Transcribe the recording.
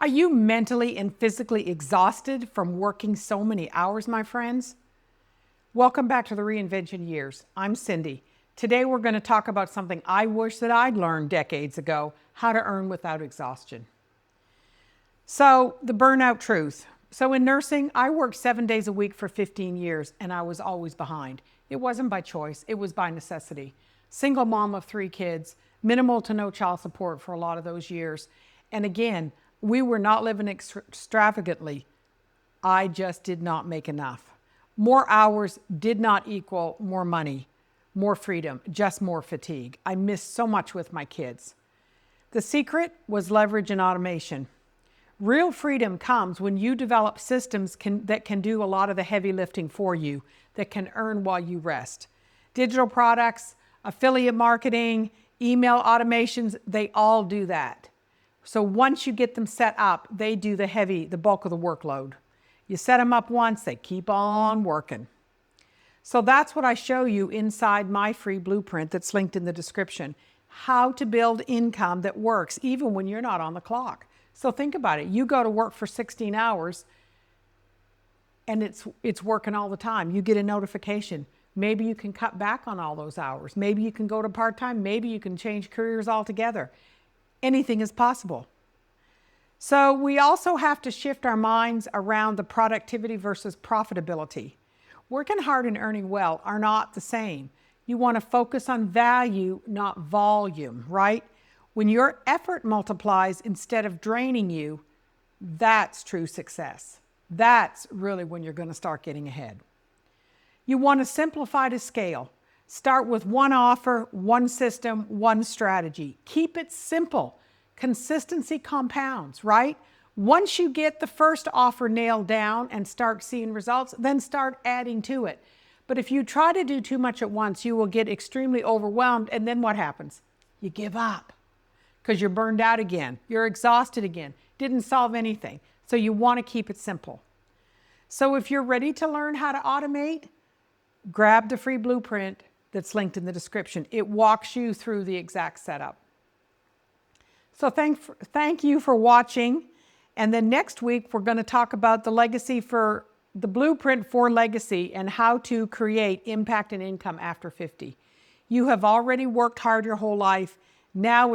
Are you mentally and physically exhausted from working so many hours, my friends? Welcome back to the Reinvention Years. I'm Cindy. Today we're going to talk about something I wish that I'd learned decades ago, how to earn without exhaustion. So, the burnout truth. So in nursing, I worked 7 days a week for 15 years and I was always behind. It wasn't by choice, it was by necessity. Single mom of 3 kids, minimal to no child support for a lot of those years. And again, we were not living extravagantly. I just did not make enough. More hours did not equal more money, more freedom, just more fatigue. I missed so much with my kids. The secret was leverage and automation. Real freedom comes when you develop systems that can do a lot of the heavy lifting for you, that can earn while you rest. Digital products, affiliate marketing, email automations, they all do that. So once you get them set up, they do the bulk of the workload. You set them up once, they keep on working. So that's what I show you inside my free blueprint that's linked in the description. How to build income that works even when you're not on the clock. So think about it. You go to work for 16 hours and it's working all the time. You get a notification. Maybe you can cut back on all those hours. Maybe you can go to part-time. Maybe you can change careers altogether. Anything is possible. So we also have to shift our minds around the productivity versus profitability. Working hard and earning well are not the same. You want to focus on value, not volume, right? When your effort multiplies instead of draining you, that's true success. That's really when you're going to start getting ahead. You want to simplify to scale. Start with one offer, one system, one strategy. Keep it simple. Consistency compounds, right? Once you get the first offer nailed down and start seeing results, then start adding to it. But if you try to do too much at once, you will get extremely overwhelmed, and then what happens? You give up because you're burned out again. You're exhausted again. Didn't solve anything. So you want to keep it simple. So if you're ready to learn how to automate, grab the free blueprint that's linked in the description. It walks you through the exact setup. So thank you for watching. And then next week, we're going to talk about the blueprint for legacy and how to create impact and income after 50. You have already worked hard your whole life. Now